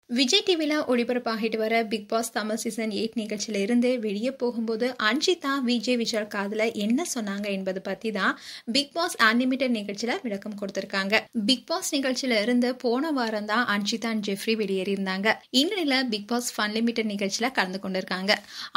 விஜய் டிவில ஒளிபரப்பாகிட்டு வர big pass Tamil season 8 நிகழ்ச்சியில இருந்து வெளியே போகும்போது அன்ஷிதா விஜய் விஷால் காதல என்ன சொன்னாங்க என்பது பத்தி தான் பிக் பாஸ் அன்லிமிட்டட் நிகழ்ச்சியில விளக்கம் கொடுத்திருக்காங்க. பிக் பாஸ் நிகழ்ச்சியில இருந்து போன வாரம் தான் அன்ஷிதா அண்ட் ஜெஃப்ரி வெளியேறி இருந்தாங்க. இந்நிலையில பிக் பாஸ் அன்லிமிட்டட் நிகழ்ச்சியில கலந்து கொண்டிருக்காங்க.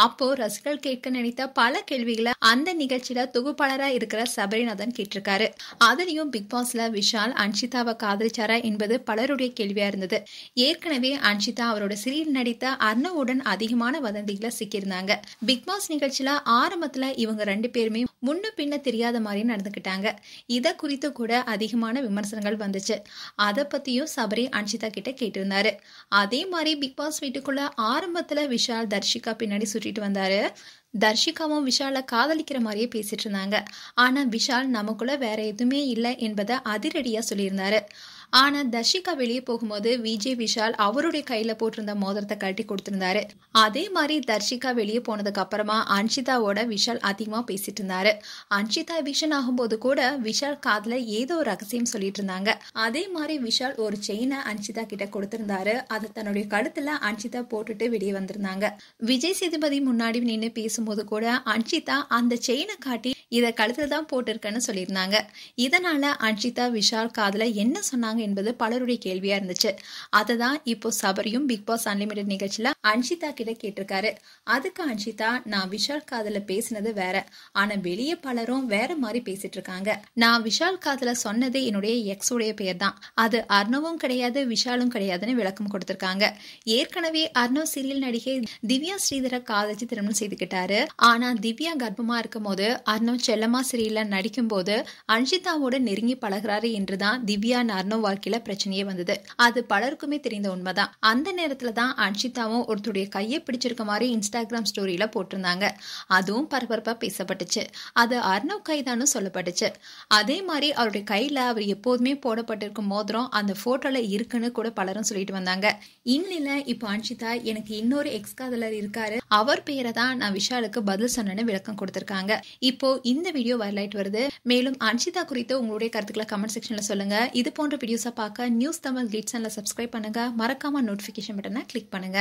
அப்போ ரசிகர்கள் கேட்க நினைத்த பல கேள்விகளை அந்த நிகழ்ச்சியில தொகுப்பாளரா இருக்கிற சபரிநாதன் கேட்டிருக்காரு. அதுலயும் பிக் பாஸ்ல விஷால் அன்ஷிதாவை காதலிச்சாரா என்பது பலருடைய கேள்வியா இருந்தது. ஏற்கனவே அன்ஷிதா அவரோட சீரியல் நடித்த அர்ணவுடன் அதிகமான வதந்திகளை சிக்கியிருந்தாங்க. பிக் பாஸ் நிகழ்ச்சியில ஆரம்பத்துல இவங்க 2 பேருமே முன்ன பின்ன தெரியாத மாதிரி நடந்துக்கிட்டாங்க. இத குறித்து கூட அதிகமான விமர்சனங்கள் வந்துச்சு. அத பத்தியும் சபரி அன்ஷிதா கிட்ட கேட்டிருந்தாரு. அதே மாதிரி பிக் பாஸ் வீட்டுக்குள்ள ஆரம்பத்துல விஷால் தர்ஷிகா பின்னாடி சுற்றிட்டு வந்தாரு. தர்ஷிகாவும் விஷால காதலிக்கிற மாதிரியே பேசிட்டு இருந்தாங்க. ஆனா விஷால் நமக்குள்ள வேற எதுவுமே இல்லை என்பதை அதிரடியா சொல்லியிருந்தாரு. ஆனா தர்ஷிகா வெளியே போகும்போது விஜய் விஷால் அவருடைய கையில போட்டிருந்த மோதிரத்தை கழட்டி கொடுத்திருந்தாரு. அதே மாதிரி தர்ஷிகா வெளியே போனதுக்கு அப்புறமா அன்ஷிதாவோட விஷால் அதிகமா பேசிட்டு இருந்தாரு. அன்ஷிதா விஷன் ஆகும்போது கூட விஷால் காதுல ஏதோ ஒரு ரகசியம் சொல்லிட்டு இருந்தாங்க. அதே மாதிரி விஷால் ஒரு செயினை அன்ஷிதா கிட்ட கொடுத்திருந்தாரு. அதை தன்னுடைய கழுத்துல அன்ஷிதா போட்டுட்டு வெளியே வந்திருந்தாங்க. விஜய் சேதுபதி முன்னாடி நின்று பேசும்போது கூட அன்ஷிதா அந்த செயினை காட்டி இத கழுத்துல தான் போட்டிருக்கேன்னு சொல்லியிருந்தாங்க. இதனால அன்ஷிதா விஷால் காதுல என்ன சொன்னாங்க என்பது பலருடைய கேள்வியா இருந்துச்சு. அததான் இப்போ சபரியும் பிக் பாஸ் அன்லிமிட்டட் நிகழ்ச்சியில அன்ஷிதா கிட்ட கேட்டிருக்காரு. அதுக்கு அன்ஷிதா, நான் விஷால் காதுல பேசினது வேற, ஆனா வெளியே பலரும் வேற மாதிரி பேசிட்டு இருக்காங்க. நான் விஷால் காதுல சொன்னது என்னுடைய எக்ஸ் உடைய பெயர் தான், அது அர்ணவும் கிடையாது விஷாலும் கிடையாதுன்னு விளக்கம் கொடுத்திருக்காங்க. ஏற்கனவே அர்ணவ் சீரியல் நடிகை திவ்யா ஸ்ரீதரை காதலிச்சு திருமணம் செய்துக்கிட்டாரு. ஆனா திவ்யா கர்ப்பமா இருக்கும் போது அர்ணவ் செல்லம்மா சீரியல்ல நடிக்கும் போது அன்ஷிதாவோட நெருங்கி பழகிறாரு என்றுதான் திவ்யா அர்ணவ் வாழ்க்கையில பிரச்சனையே வந்தது. அது பலருக்குமே தெரிந்த உண்மைதான். அந்த நேரத்துல தான் அன்ஷிதாவும் ஒருத்தருடைய கையை பிடிச்சிருக்க மாதிரி இன்ஸ்டாகிராம் ஸ்டோரியில போட்டிருந்தாங்க. அதுவும் பரபரப்பா பேசப்பட்டுச்சு. அது அர்ணவ் கைதான்னு சொல்லப்பட்டுச்சு. அதே மாதிரி அவருடைய கையில அவர் எப்போதுமே போடப்பட்டிருக்கும் மோதிரம் அந்த போட்டோல இருக்குன்னு கூட பலரும் சொல்லிட்டு வந்தாங்க. இந்நிலையில இப்போ அன்ஷிதா, எனக்கு இன்னொரு எக்ஸ் காதலர் இருக்காரு, அவர் பெயரை தான் நான் விஷாலுக்கு பதில் சொன்னேன்னு விளக்கம் கொடுத்திருக்காங்க. இப்போ இந்த வீடியோ வைரல் ஆயிட்டு வருது. மேலும் அன்ஷிதா குறித்து உங்களுடைய கருத்துக்களை கமெண்ட் செக்ஷன்ல சொல்லுங்க. இது போன்ற வீடியோஸை பார்க்க நியூஸ் தமிழ் கிளிட்ஸ் சேனலை சப்ஸ்கிரைப் பண்ணுங்க. மறக்காம நோட்டிபிகேஷன் பட்டனை கிளிக் பண்ணுங்க.